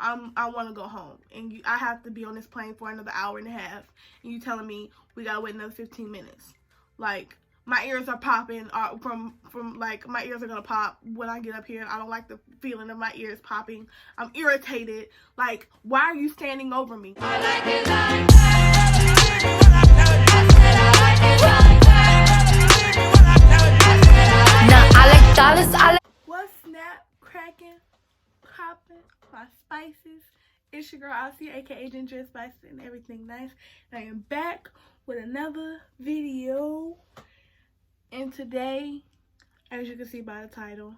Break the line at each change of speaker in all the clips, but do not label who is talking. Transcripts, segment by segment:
I want to go home, and I have to be on this plane for another hour and a half, and you telling me we gotta wait another 15 minutes. Like, my ears are popping from like, my ears are gonna pop when I get up here. I don't like the feeling of my ears popping. I'm irritated. Like, why are you standing over me? I like it like what's snap, cracking, popping, my spices? It's your girl Aussie, aka Ginger Spice and everything nice. And I am back with another video. And today, as you can see by the title,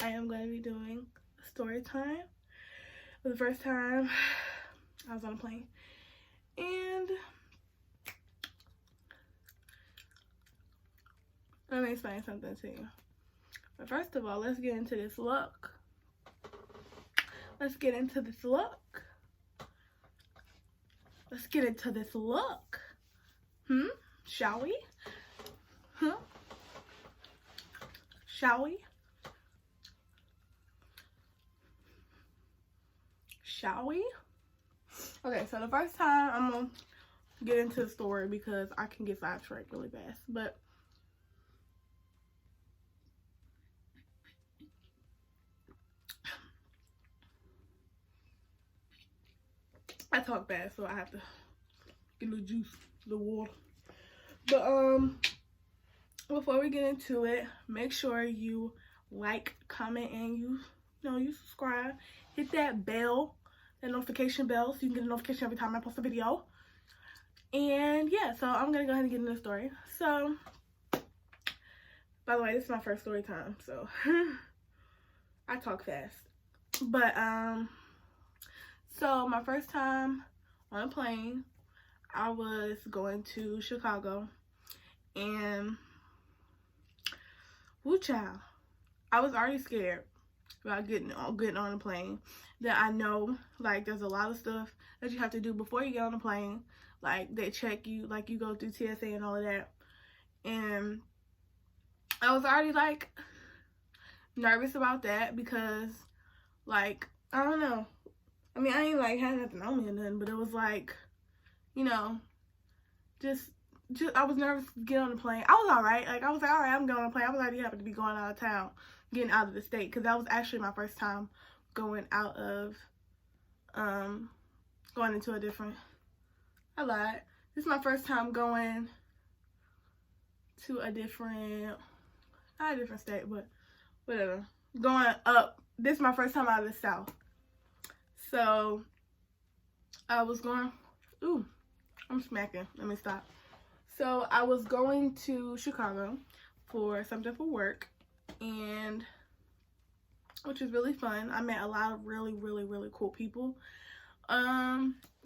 I am going to be doing story time. For the first time, I was on a plane. And let me explain something to you. But first of all, let's get into this look. Let's get into this look. Let's get into this look. Shall we? Shall we? Shall we? Okay, so the first time I'm gonna get into the story because I can get sidetracked really fast. But I talk fast, so I have to get a little juice, a little water. But before we get into it, make sure you like, comment, and you subscribe. Hit that bell, that notification bell, so you can get a notification every time I post a video. And yeah, so I'm gonna go ahead and get into the story. So, by the way, this is my first story time, so I talk fast. But so my first time on a plane, I was going to Chicago, and woo child, I was already scared about getting on the plane. That I know, like, there's a lot of stuff that you have to do before you get on the plane. Like, they check you, like, you go through TSA and all of that. And I was already, like, nervous about that because, like, I don't know. I mean, I ain't, like, had nothing on me or nothing, but it was, like, you know, just I was nervous to get on the plane. I was alright. Like, I was like, alright, I'm going on the plane. I was already happy to be going out of town, getting out of the state, because that was actually my first time going out of, going into a different, I lied. This is my first time going to a different, not a different state, but whatever. Going up. This is my first time out of the South. So, I was going, ooh, I'm smacking. Let me stop. So, I was going to Chicago for something for work, and which is really fun. I met a lot of really, really, really cool people.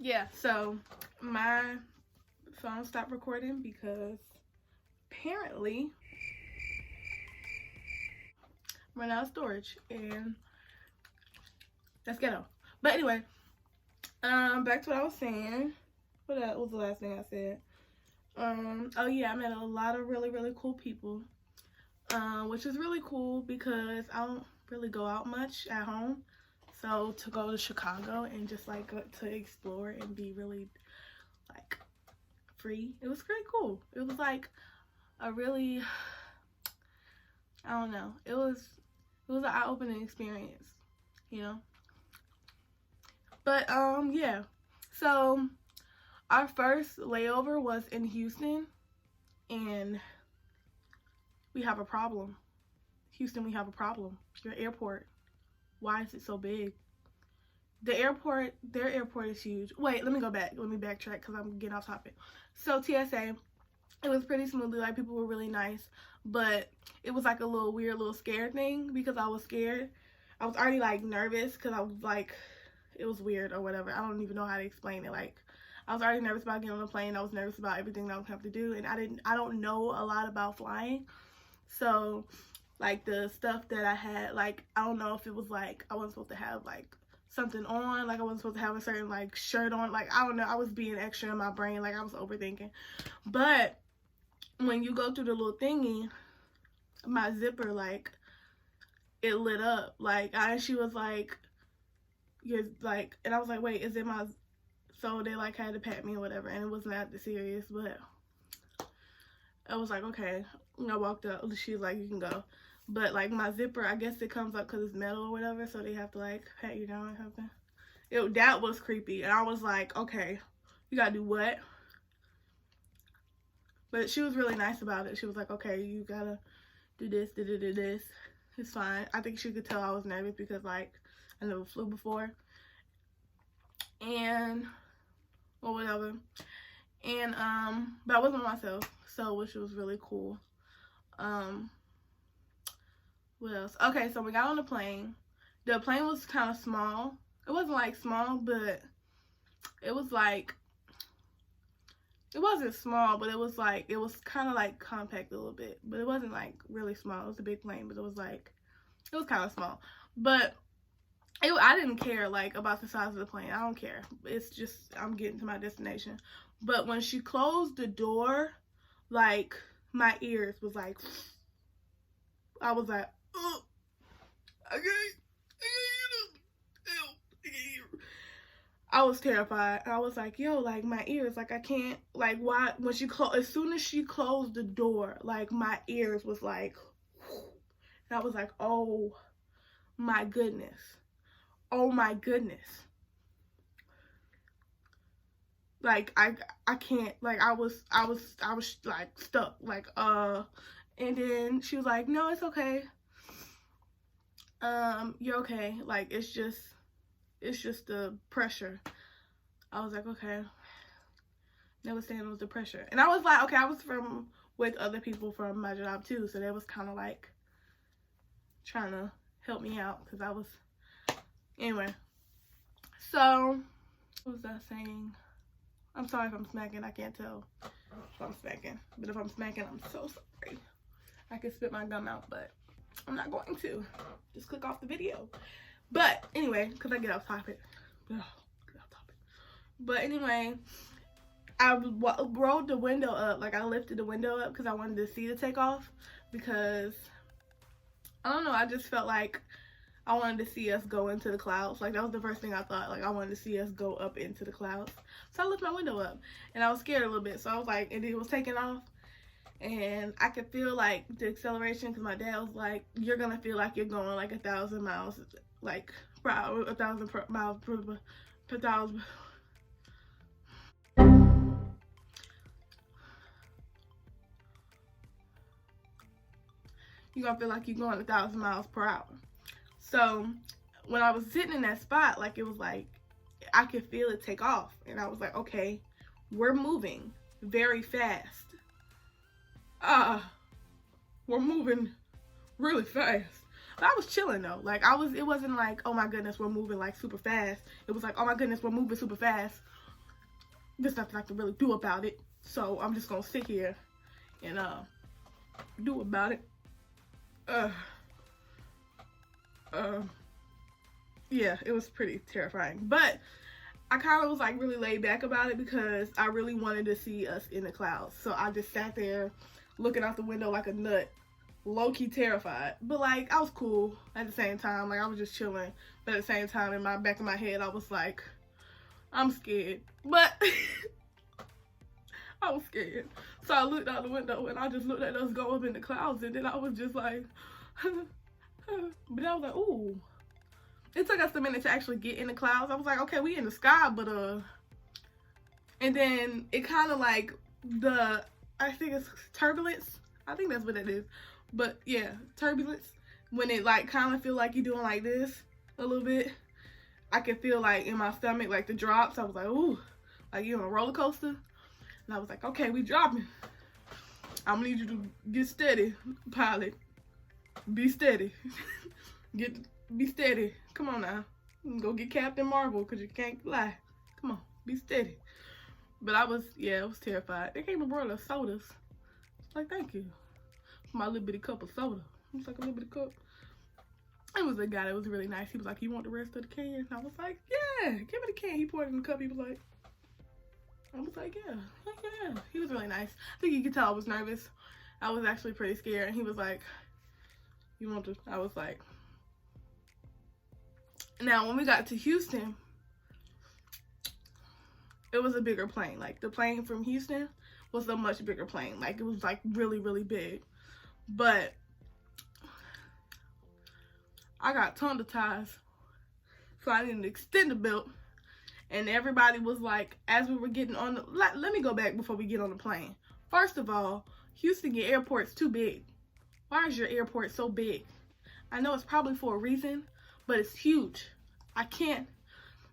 Yeah, so my phone stopped recording because apparently I'm running out of storage, and that's ghetto. But anyway, back to what I was saying. What was the last thing I said? Oh yeah, I met a lot of really, really cool people, which is really cool because I don't really go out much at home. So to go to Chicago and just like go to explore and be really like free, it was pretty cool. It was like a really, I don't know, it was an eye-opening experience, you know. But yeah, so our first layover was in Houston, and we have a problem. Houston, we have a problem. Your airport, why is it so big? Their airport is huge. Wait, let me go back. Let me backtrack because I'm getting off topic. So TSA, it was pretty smoothly. Like, people were really nice, but it was like a little weird, little scared thing because I was scared. I was already like nervous because I was like, it was weird or whatever. I don't even know how to explain it. Like, I was already nervous about getting on the plane. I was nervous about everything that I was going to have to do, and I don't know a lot about flying. So, like, the stuff that I had, like, I don't know if it was like I wasn't supposed to have like something on, like I wasn't supposed to have a certain like shirt on, like, I don't know, I was being extra in my brain, like I was overthinking. But when you go through the little thingy, my zipper, like, it lit up, like, she was like, you're like, and I was like, wait, is it my, so they like had to pat me or whatever, and it was not that serious, but I was like, okay. And I walked up, she was like, you can go. But like my zipper, I guess it comes up because it's metal or whatever, so they have to like pat you down or something. That was creepy, and I was like, okay, you gotta do what? But she was really nice about it. She was like, okay, you gotta do this, do this. It's fine. I think she could tell I was nervous because like I never flew before, and or whatever. And but I wasn't myself, so which was really cool. What else? Okay, so we got on the plane. The plane was kind of small. It wasn't like small, but it was like, it wasn't small, but it was like, it was kind of like compact a little bit, but it wasn't like really small. It was a big plane, but it was like, it was kind of small. But I didn't care like about the size of the plane. I don't care. It's just, I'm getting to my destination. But when she closed the door, like my ears was like, I was like, oh, I was terrified. I was like, yo, like my ears, like I can't, like why, when she as soon as she closed the door, like my ears was like, and I was like, oh my goodness. Oh my goodness. Like I can't, like I was like stuck, like and then she was like, no, it's okay. You're okay. Like it's just the pressure. I was like, okay. Never saying it was the pressure. And I was like, okay, I was with other people from my job too, so they was kind of like trying to help me out because I was, anyway. So what was I saying? I'm sorry if I'm smacking. I can't tell if I'm smacking, but if I'm smacking, I'm so sorry. I could spit my gum out, but I'm not going to. Just click off the video. But anyway, because I get off topic. But anyway, I rolled the window up. Like I lifted the window up because I wanted to see the takeoff. Because I don't know, I just felt like I wanted to see us go into the clouds. Like that was the first thing I thought. Like I wanted to see us go up into the clouds. So I lifted my window up and I was scared a little bit. So I was like, and it was taking off. And I could feel like the acceleration because my dad was like, you're going to feel like you're going like 1,000 miles, like per hour, 1,000 miles per 1,000. You're going to feel like you're going 1,000 miles per hour. So when I was sitting in that spot, like it was like, I could feel it take off. And I was like, okay, we're moving very fast. We're moving really fast. But I was chilling though. Like it wasn't like, oh my goodness, we're moving like super fast. It was like, oh my goodness, we're moving super fast. There's nothing I can really do about it. So I'm just gonna sit here and do about it. Yeah, it was pretty terrifying. But I kind of was like really laid back about it because I really wanted to see us in the clouds. So I just sat there looking out the window like a nut, low-key terrified. But like I was cool at the same time. Like I was just chilling. But at the same time, in my back of my head, I was like, I'm scared. But I was scared. So I looked out the window and I just looked at us go up in the clouds, and then I was just like, but I was like, ooh. It took us a minute to actually get in the clouds. I was like, okay, we in the sky, but and then it kind of like I think it's turbulence. I think that's what it is. But yeah, turbulence. When it like kind of feel like you're doing like this a little bit, I could feel like in my stomach, like the drops. I was like, ooh, like you're on a roller coaster. And I was like, okay, we dropping. I'm gonna need you to get steady, pilot. Be steady. Be steady. Come on now. Go get Captain Marvel because you can't fly. Come on, be steady. But I was terrified. They came and brought us sodas. Like, thank you for my little bitty cup of soda. It was like a little bitty cup. It was a guy that was really nice. He was like, you want the rest of the can? And I was like, yeah, give me the can. He poured it in the cup. He was like, I was like, yeah. He was really nice. I think you could tell I was nervous. I was actually pretty scared. And he was like, you want to? I was like, Now, when we got to Houston, it was a bigger plane. Like, the plane from Houston was a much bigger plane. Like, it was, like, really, really big. But I got tongue-tied, so I didn't extend the belt. And everybody was like, as we were getting on the... Let me go back before we get on the plane. First of all, Houston, your airport's too big. Why is your airport so big? I know it's probably for a reason, but it's huge. I can't...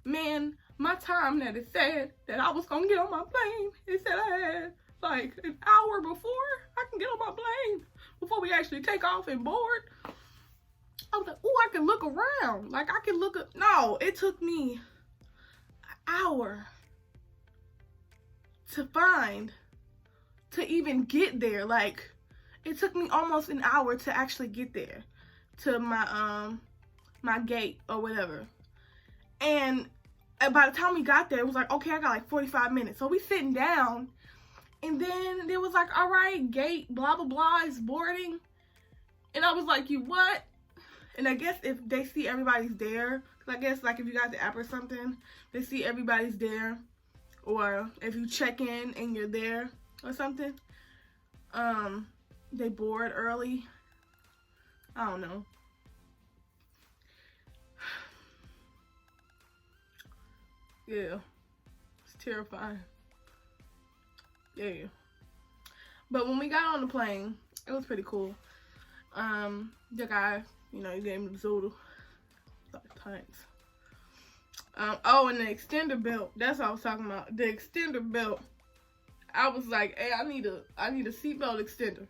Man, my time that it said that I was gonna get on my plane, it said I had like an hour before I can get on my plane, before we actually take off and board. I was like, oh, I can look around. Like, I can look up. No, it took me an hour to even get there. Like, it took me almost an hour to actually get there to my my gate or whatever. And by the time we got there, it was like, okay, I got like 45 minutes. So we sitting down, and then it was like, all right, gate, blah, blah, blah, is boarding. And I was like, you what? And I guess if they see everybody's there, cause I guess like if you got the app or something, they see everybody's there. Or if you check in and you're there or something, they board early. I don't know. Yeah, it's terrifying. Yeah. But when we got on the plane, it was pretty cool. The guy, you know, he gave me the soda. Thanks. Oh, and the extender belt. That's what I was talking about. The extender belt. I was like, hey, I need a seatbelt extender.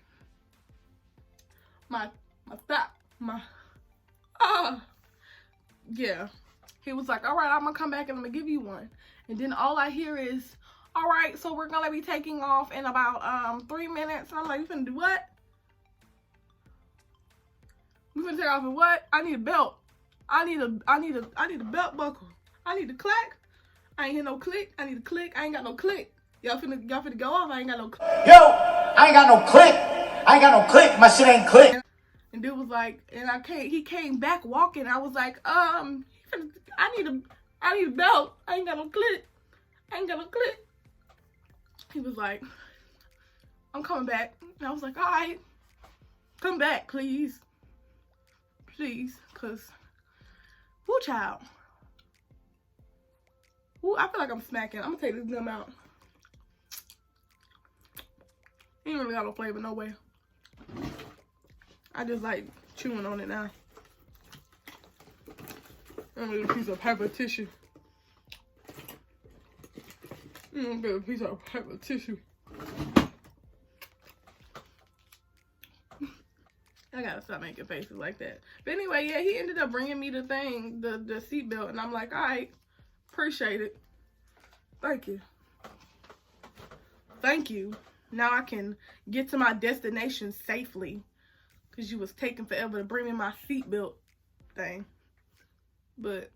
Yeah. He was like, all right, I'm gonna come back and I'm gonna give you one. And then all I hear is, all right, so we're gonna be taking off in about 3 minutes. And I'm like, you finna do what? We finna take off in what? I need a belt. I need a belt buckle. I need a click. I ain't hear no click. I need a click. I ain't got no click. Y'all finna go off. I ain't got no click.
Yo, I ain't got no click. I ain't got no click. My shit ain't click.
And dude was like, and he came back walking. I was like, I need a belt. I ain't got no click. I ain't got no click. He was like, I'm coming back. And I was like, all right, come back, please. Please, cause, whoo, child. Whoo, I feel like I'm smacking. I'm gonna take this gum out. It ain't really got no flavor, no way. I just like chewing on it now. I'm gonna get a piece of paper tissue. I'm gonna get a piece of paper tissue. I gotta stop making faces like that. But anyway, yeah, he ended up bringing me the thing, the seatbelt, and I'm like, all right, appreciate it. Thank you. Thank you. Now I can get to my destination safely, because you was taking forever to bring me my seatbelt thing. But,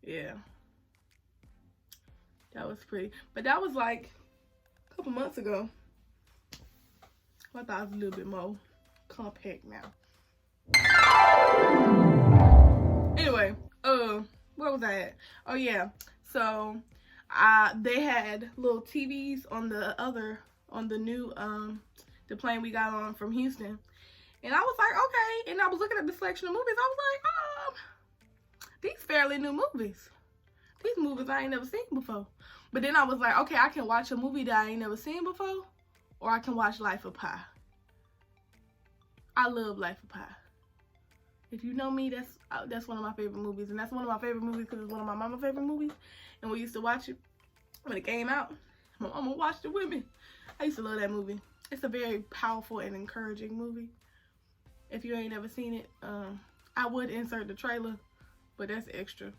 yeah. That was pretty. But that was like a couple months ago. I thought it was a little bit more compact now. Anyway, where was I at? Oh yeah, so they had little TVs on the new the plane we got on from Houston, and I was like, okay, and I was looking at the selection of movies. I was like, these fairly new movies. These movies I ain't never seen before. But then I was like, okay, I can watch a movie that I ain't never seen before, or I can watch Life of Pi. I love Life of Pi. If you know me, that's one of my favorite movies. And that's one of my favorite movies because it's one of my mama's favorite movies. And we used to watch it when it came out. My mama watched it with me. I used to love that movie. It's a very powerful and encouraging movie. If you ain't never seen it, I would insert the trailer, but that's extra.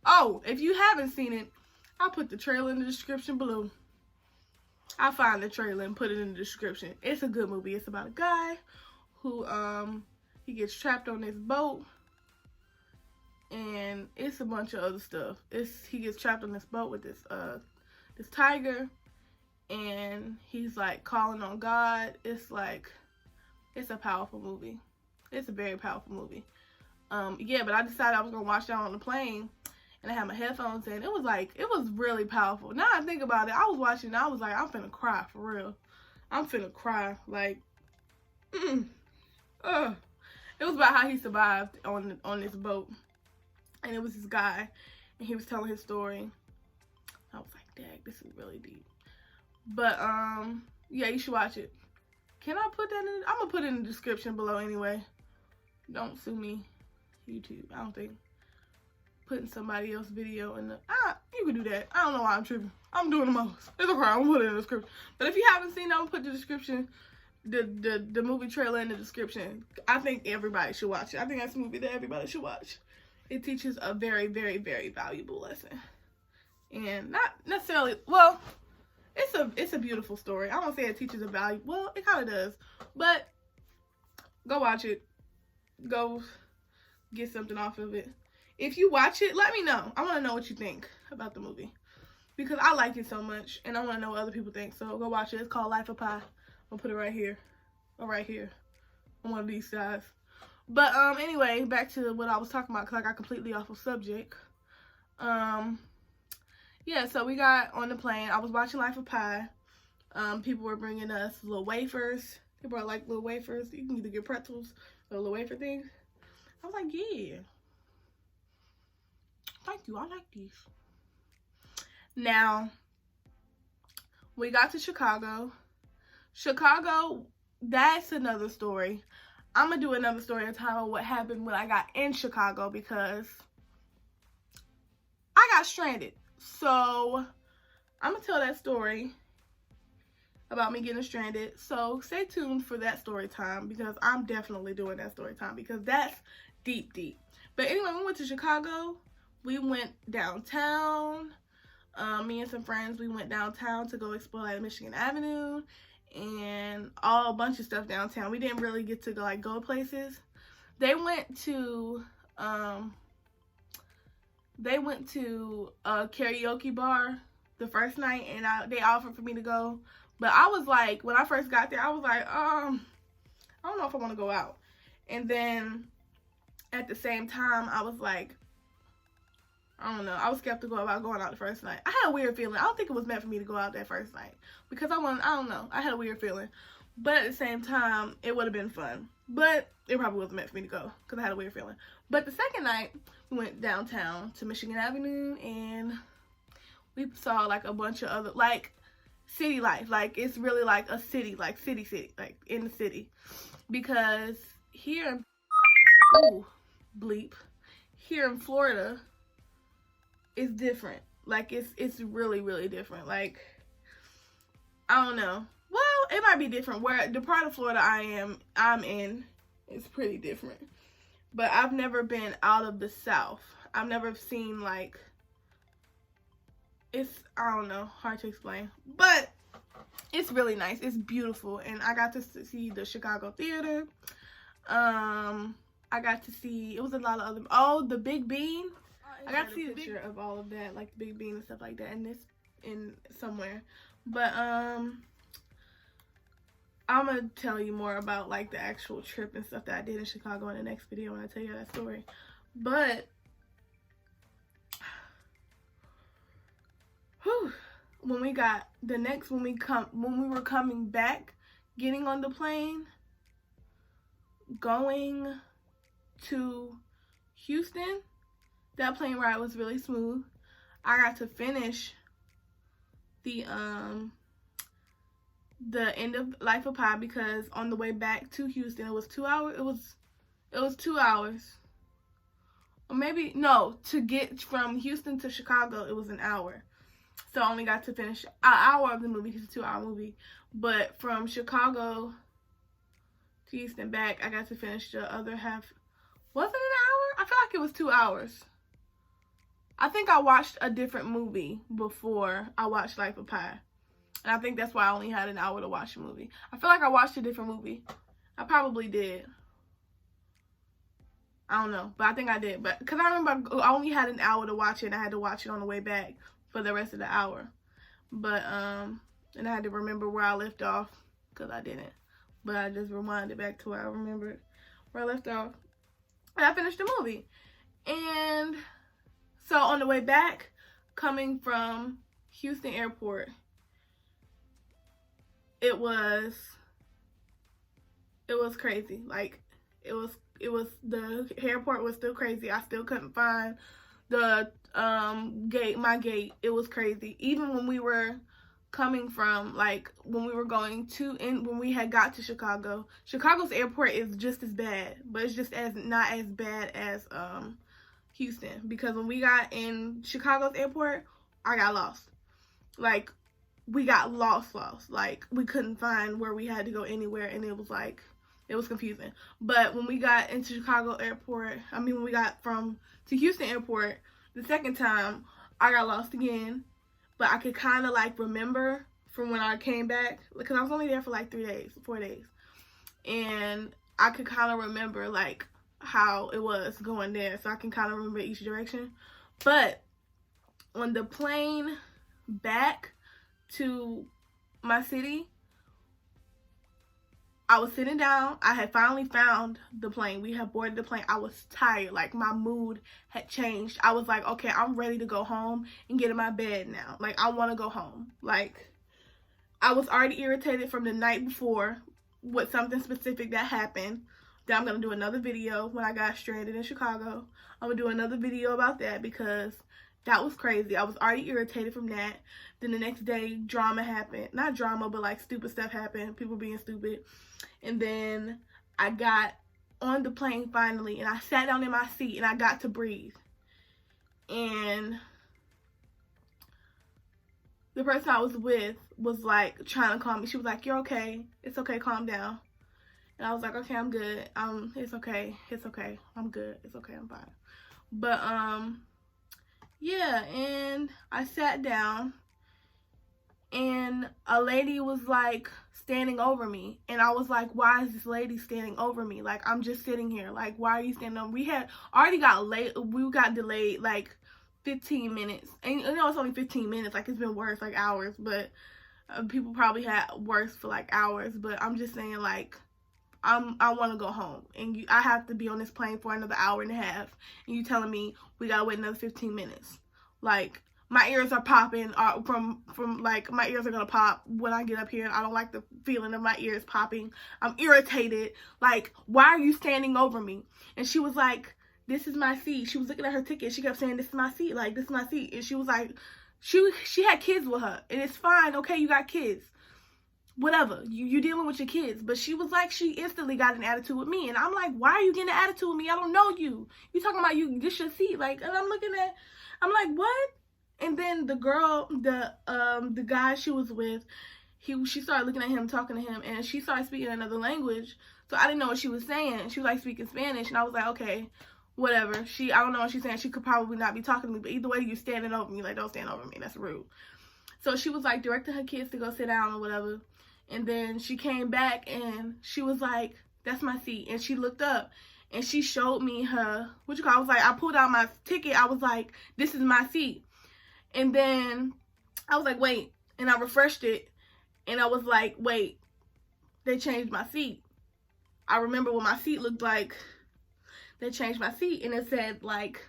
Oh, if you haven't seen it, I'll put the trailer in the description below. I'll find the trailer and put it in the description. It's a good movie. It's about a guy who he gets trapped on this boat, and it's a bunch of other stuff. He gets trapped on this boat with this tiger, and he's like calling on God. It's a powerful movie. It's a very powerful movie. Yeah, but I decided I was gonna watch that on the plane, and I had my headphones in. It was really powerful. Now I think about it, I was watching and I was like, I'm finna cry for real. I'm finna cry. Like, it was about how he survived on this boat, and it was this guy, and he was telling his story. I was like, dang, this is really deep. But yeah, you should watch it. Can I put that in? I'm gonna put it in the description below anyway. Don't sue me, YouTube. I don't think putting somebody else's video in the you can do that. I don't know why I'm tripping. I'm doing the most. It's okay. I'm gonna put it in the description. But if you haven't seen it, I'm gonna put the description, the movie trailer in the description. I think everybody should watch it. I think that's a movie that everybody should watch. It teaches a very, very, very valuable lesson, and not necessarily well. It's a beautiful story. I won't say it teaches a value. Well, it kind of does. But go watch it. Go get something off of it. If you watch it, let me know. I want to know what you think about the movie, because I like it so much, and I want to know what other people think. So go watch it. It's called Life of Pi. I'll put it right here, or right here, on one of these sides. But anyway, back to what I was talking about, because I got completely off of subject. Yeah, so we got on the plane. I was watching Life of Pi. People were bringing us little wafers. They brought like little wafers. You can either get pretzels or little wafer things. I was like, yeah. Thank you. I like these. Now, we got to Chicago. Chicago, that's another story. I'm going to do another story at a time of what happened when I got in Chicago, because I got stranded. So, I'm going to tell that story about me getting stranded. So, stay tuned for that story time, because I'm definitely doing that story time, because that's deep, deep. But anyway, we went to Chicago. We went downtown. Me and some friends, we went downtown to go explore like Michigan Avenue and a bunch of stuff downtown. We didn't really get to go places. They went to a karaoke bar the first night, and they offered for me to go. But I was like, when I first got there, I was like, I don't know if I want to go out. And then at the same time, I was like, I don't know. I was skeptical about going out the first night. I had a weird feeling. I don't think it was meant for me to go out that first night, because I don't know. I had a weird feeling. But at the same time, it would have been fun. But it probably wasn't meant for me to go, because I had a weird feeling. But the second night, we went downtown to Michigan Avenue, and we saw like a bunch of other, like, city life. Like, it's really like a city, like city, like in the city. Because here, here in Florida, it's different. Like, it's really, really different. Like, I don't know. Well, it might be different. Where the part of Florida I'm in is pretty different. But I've never been out of the South. I've never seen, like, I don't know, hard to explain. But it's really nice. It's beautiful. And I got to see the Chicago Theater. I got to see, it was a lot of other, the Big Bean. I got to see a picture of all of that, like the Big Bean and stuff like that, in somewhere. But I'm gonna tell you more about like the actual trip and stuff that I did in Chicago in the next video when I tell you that story. But when we were coming back, getting on the plane, going to Houston, that plane ride was really smooth. I got to finish the end of Life of Pi, because on the way back to Houston, it was 2 hours. It was 2 hours. Or maybe, no, to get from Houston to Chicago, it was an hour. So I only got to finish an hour of the movie, because it's a 2-hour movie. But from Chicago to Houston back, I got to finish the other half. Was it an hour? I feel like it was 2 hours. I think I watched a different movie before I watched Life of Pi. And I think that's why I only had an hour to watch the movie. I feel like I watched a different movie. I probably did. I don't know. But I think I did. But because I remember I only had an hour to watch it, and I had to watch it on the way back for the rest of the hour. But, and I had to remember where I left off, because I didn't. But I just rewinded back to where I remembered where I left off. And I finished the movie. And so on the way back, coming from Houston Airport, it was crazy. Like, it was the airport was still crazy. I still couldn't find the my gate. It was crazy. Even when we were coming from, like, when we were going to, when we had got to Chicago's airport is just as bad, but it's just not as bad as Houston, because when we got in Chicago's airport, I got lost. Like, we got lost. Like, we couldn't find where we had to go anywhere, and it was like, it was confusing. But when we got into Chicago airport, when we got to Houston airport, the second time, I got lost again. But I could kind of, like, remember from when I came back, because I was only there for like 4 days. And I could kind of remember, like, how it was going there. So I can kind of remember each direction. But on the plane back to my city, I was sitting down. I had finally found the plane. We had boarded the plane. I was tired. Like, my mood had changed. I was like, okay, I'm ready to go home and get in my bed now. Like, I want to go home. Like, I was already irritated from the night before with something specific that happened. Then I'm going to do another video when I got stranded in Chicago. I'm going to do another video about that because that was crazy. I was already irritated from that. Then the next day, drama happened. Not drama, but, like, stupid stuff happened. People being stupid. And then I got on the plane finally, and I sat down in my seat, and I got to breathe. And the person I was with was, like, trying to calm me. She was like, "You're okay. It's okay. Calm down." And I was like, "Okay, I'm good. It's okay. It's okay. I'm good. It's okay. I'm fine." But, yeah, and I sat down, and a lady was, like, standing over me, and I was like, why is this lady standing over me? Like, I'm just sitting here. Like, why are you standing over me? We had already got delayed, like, 15 minutes, and you know, it's only 15 minutes. Like, it's been worse, like, hours, but people probably had worse for, like, hours. But I'm just saying, like, I want to go home, and I have to be on this plane for another hour and a half, and you telling me we gotta wait another 15 minutes. Like, my ears are popping from like, my ears are gonna pop when I get up here, and I don't like the feeling of my ears popping. I'm irritated. Like, why are you standing over me? And she was like, "This is my seat." She was looking at her ticket. She kept saying, "This is my seat. Like, this is my seat." And she was like, she had kids with her, and it's fine. Okay, you got kids. Whatever. You dealing with your kids. But she was like, she instantly got an attitude with me. And I'm like, why are you getting an attitude with me? I don't know you. You talking about this your seat. Like, and I'm like, what? And then the girl, the guy she was with, she started looking at him, talking to him, and she started speaking another language. So I didn't know what she was saying. She was, like, speaking Spanish, and I was like, okay, whatever. I don't know what she's saying. She could probably not be talking to me, but either way, you're standing over me. Like, don't stand over me. That's rude. So she was, like, directing her kids to go sit down or whatever. And then she came back, and she was like, "That's my seat." And she looked up, and she showed me her, I was like, I pulled out my ticket. I was like, "This is my seat." And then I was like, wait. And I refreshed it. And I was like, wait, they changed my seat. I remember what my seat looked like. They changed my seat. And it said, like,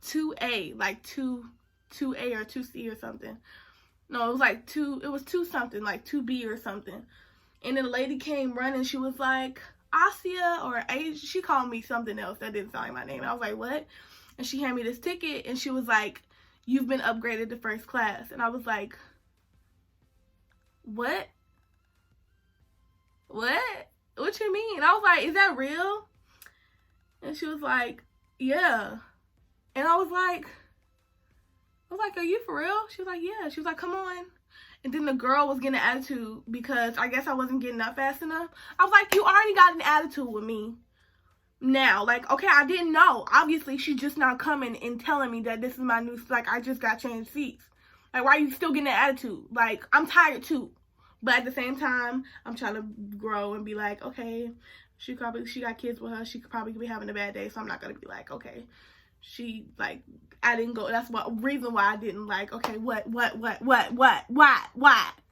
2A. Like, 2A or 2C or something. No, it was like 2 something. Like 2B or something. And then the lady came running. She was like, Asia or Asia. She called me something else that didn't sound like my name. And I was like, what? And she handed me this ticket. And she was like, "You've been upgraded to first class." And I was like, what? What you mean? I was like, is that real? And she was like, yeah. And I was like, are you for real? She was like, yeah. She was like, come on. And then the girl was getting an attitude because I guess I wasn't getting up fast enough. I was like, you already got an attitude with me. Now, like, okay, I didn't know. Obviously, she's just not coming and telling me that this is my new, like, I just got changed seats. Like, why are you still getting an attitude? Like, I'm tired too. But at the same time, I'm trying to grow and be like, okay, she got kids with her. She could probably be having a bad day. So I'm not going to be like, okay, I didn't go. That's what reason why I didn't, like, okay, why?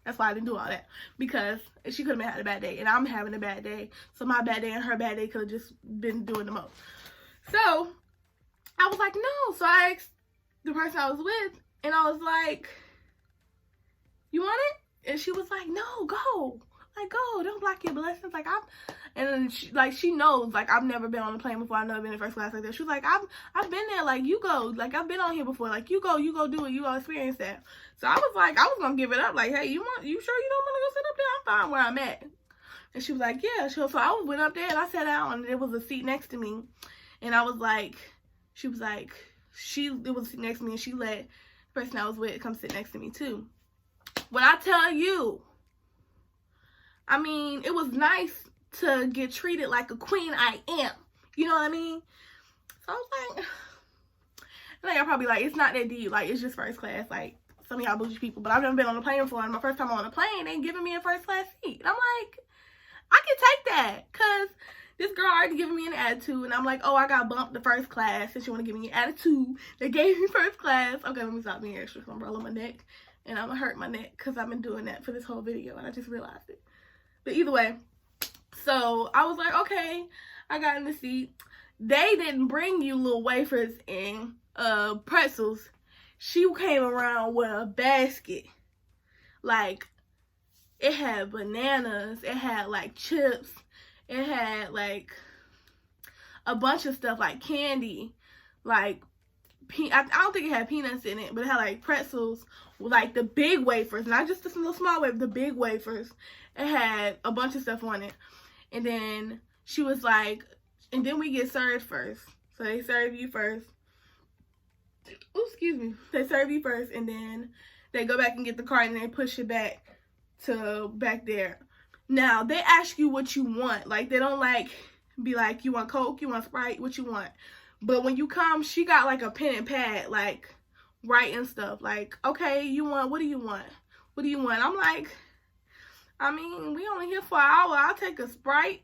That's why I didn't do all that, because she could have had a bad day, and I'm having a bad day. So my bad day and her bad day could have just been doing the most. So I was like, no. So I asked the person I was with, and I was like, you want it? And she was like, no, go. Like, go. Don't block your blessings. Like, and then she knows, like, I've never been on a plane before. I've never been in first class like that. She was like, I've been there. Like, you go. Like, I've been on here before. Like, you go do it. You go experience that. So I was like, I was going to give it up. Like, hey, you sure you don't want to go sit up there? I'm fine where I'm at. And she was like, yeah. So I went up there and I sat down, and there was a seat next to me. And I was like, she was like, it was a seat next to me, and she let the person I was with come sit next to me too. When I tell you, I mean, it was nice to get treated like a queen I am. You know what I mean? So I was like, y'all probably like, it's not that deep. Like, it's just first class. Like, some of y'all bougie people. But I've never been on a plane before, and my first time on a plane, they ain't giving me a first class seat. And I'm like, I can take that. Because this girl already giving me an attitude. And I'm like, oh, I got bumped to first class. And she want to give me an attitude. They gave me first class. Okay, let me stop being extra. So I'm rolling my neck. And I'm going to hurt my neck because I've been doing that for this whole video. And I just realized it. But either way. So I was like, okay. I got in the seat. They didn't bring you little wafers and pretzels. She came around with a basket. Like, it had bananas. It had, like, chips. It had, like, a bunch of stuff, like candy. Like, I don't think it had peanuts in it, but it had, like, pretzels with, like, the big wafers. Not just the little small wafers, the big wafers. It had a bunch of stuff on it. And then she was like, and then we get served first. So they serve you first. Oh, excuse me. They serve you first, and then they go back and get the cart, and they push it back to back there. Now, they ask you what you want. Like, they don't, like, be like, you want Coke, you want Sprite, what you want. But when you come, she got, like, a pen and pad, like, writing stuff. Like, okay, what do you want? What do you want? I'm like, I mean, we only here for an hour. I'll take a Sprite.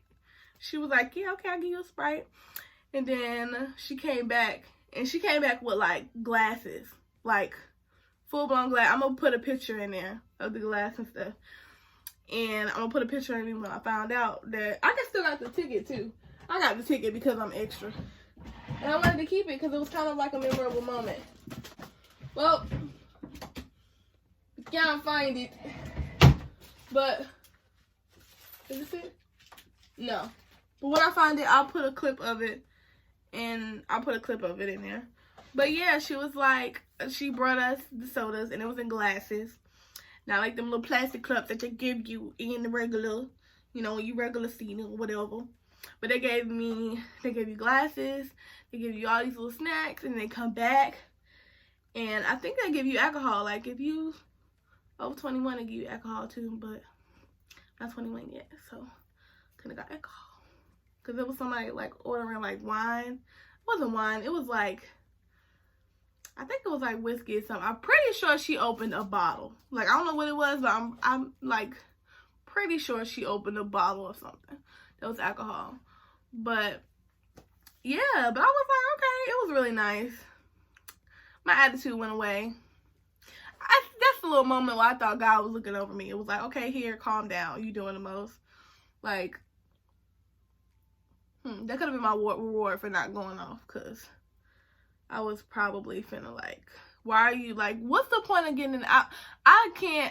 She was like, yeah, okay, I'll give you a Sprite. And then she came back. And she came back with, like, glasses. Like, full-blown glass. I'm going to put a picture in there of the glass and stuff. And I'm going to put a picture in me when I found out that I still got the ticket, too. I got the ticket because I'm extra. And I wanted to keep it because it was kind of like a memorable moment. Well, can't find it. But, is this it? No. But when I find it, I'll put a clip of it. And I'll put a clip of it in there. But yeah, she was like, she brought us the sodas, and it was in glasses. Not like them little plastic cups that they give you in the regular, you know, when you regular seating or whatever. But they gave you glasses, they give you all these little snacks, and they come back. And I think they give you alcohol. Like, if you over 21, they give you alcohol too, but I'm not 21 yet, so couldn't have got alcohol. Because there was somebody, like, ordering, like, wine. It wasn't wine. It was, like, I think it was, like, whiskey or something. I'm pretty sure she opened a bottle. Like, I don't know what it was, but I'm like, pretty sure she opened a bottle or something. That was alcohol. But, yeah. But I was like, okay. It was really nice. My attitude went away. That's the little moment where I thought God was looking over me. It was like, okay, here, calm down. You doing the most. Like, that could have been my reward for not going off, because I was probably finna, like, why are you, like, what's the point of getting out? I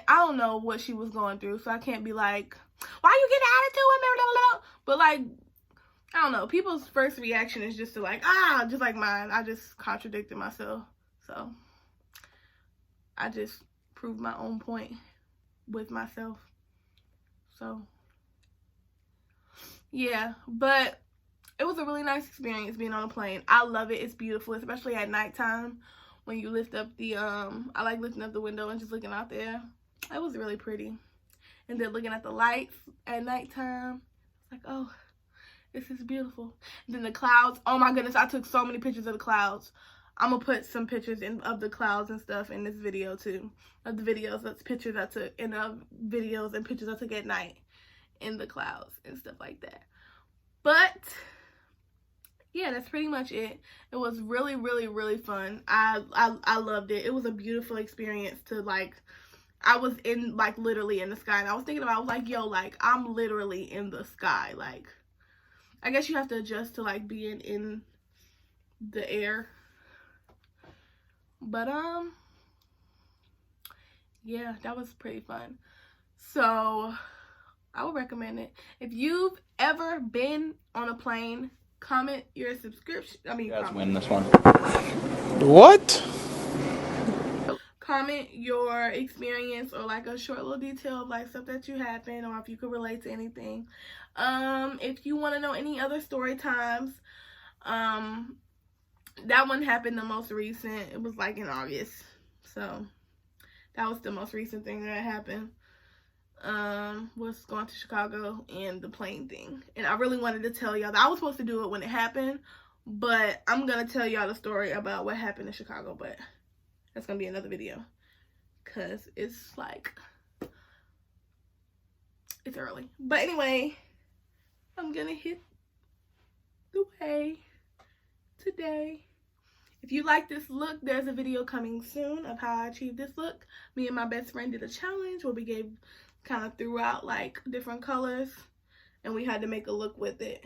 don't know what she was going through, so I can't be like, why you getting attitude? But, like, I don't know. People's first reaction is just to, like, just like mine. I just contradicted myself. So, I just proved my own point with myself. So, yeah. But it was a really nice experience being on a plane. I love it. It's beautiful, especially at nighttime when you lift up the, I like lifting up the window and just looking out there. It was really pretty. And then looking at the lights at nighttime, it's like, oh, this is beautiful. And then the clouds, oh my goodness, I took so many pictures of the clouds. I'm gonna put some pictures of the clouds and stuff in this video too. Of the videos, that's pictures I took, and of videos and pictures I took at night in the clouds and stuff like that. But yeah, that's pretty much it. It was really, really, really fun. I loved it. It was a beautiful experience to, like, I was in, like, literally in the sky. And I was thinking about, I was like, yo, like, I'm literally in the sky. Like, I guess you have to adjust to, like, being in the air. But yeah, that was pretty fun. So I would recommend it. If you've ever been on a plane, comment your subscription.
You guys win this one.
What?
Comment your experience or like a short little detail of like stuff that you happened, or if you could relate to anything. If you want to know any other story times, that one happened the most recent. It was like in August, so that was the most recent thing that happened. Was going to Chicago and the plane thing. And I really wanted to tell y'all that I was supposed to do it when it happened, but I'm gonna tell y'all the story about what happened in Chicago, but that's gonna be another video because it's like it's early. But anyway, I'm gonna hit the way today. If you like this look, there's a video coming soon of how I achieved this look. Me and my best friend did a challenge where we kind of threw out like different colors and we had to make a look with it.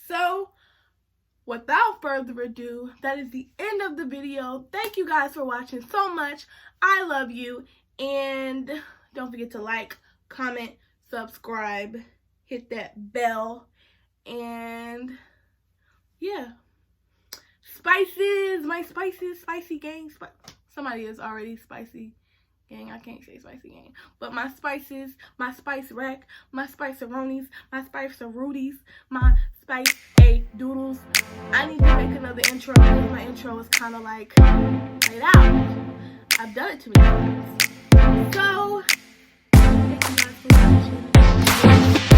So without further ado, that is the end of the video. Thank you guys for watching so much. I love you, and don't forget to like, comment, subscribe, hit that bell, and yeah. Spices, my spices, spicy gang. Somebody is already spicy gang. I can't say spicy gang. But my spices, my spice rack, my spice-a-ronies, my spice-a-rudies, my spice a-doodles. I need to make another intro because my intro is kind of like laid out. I've done it too many times. So, thank you guys for watching.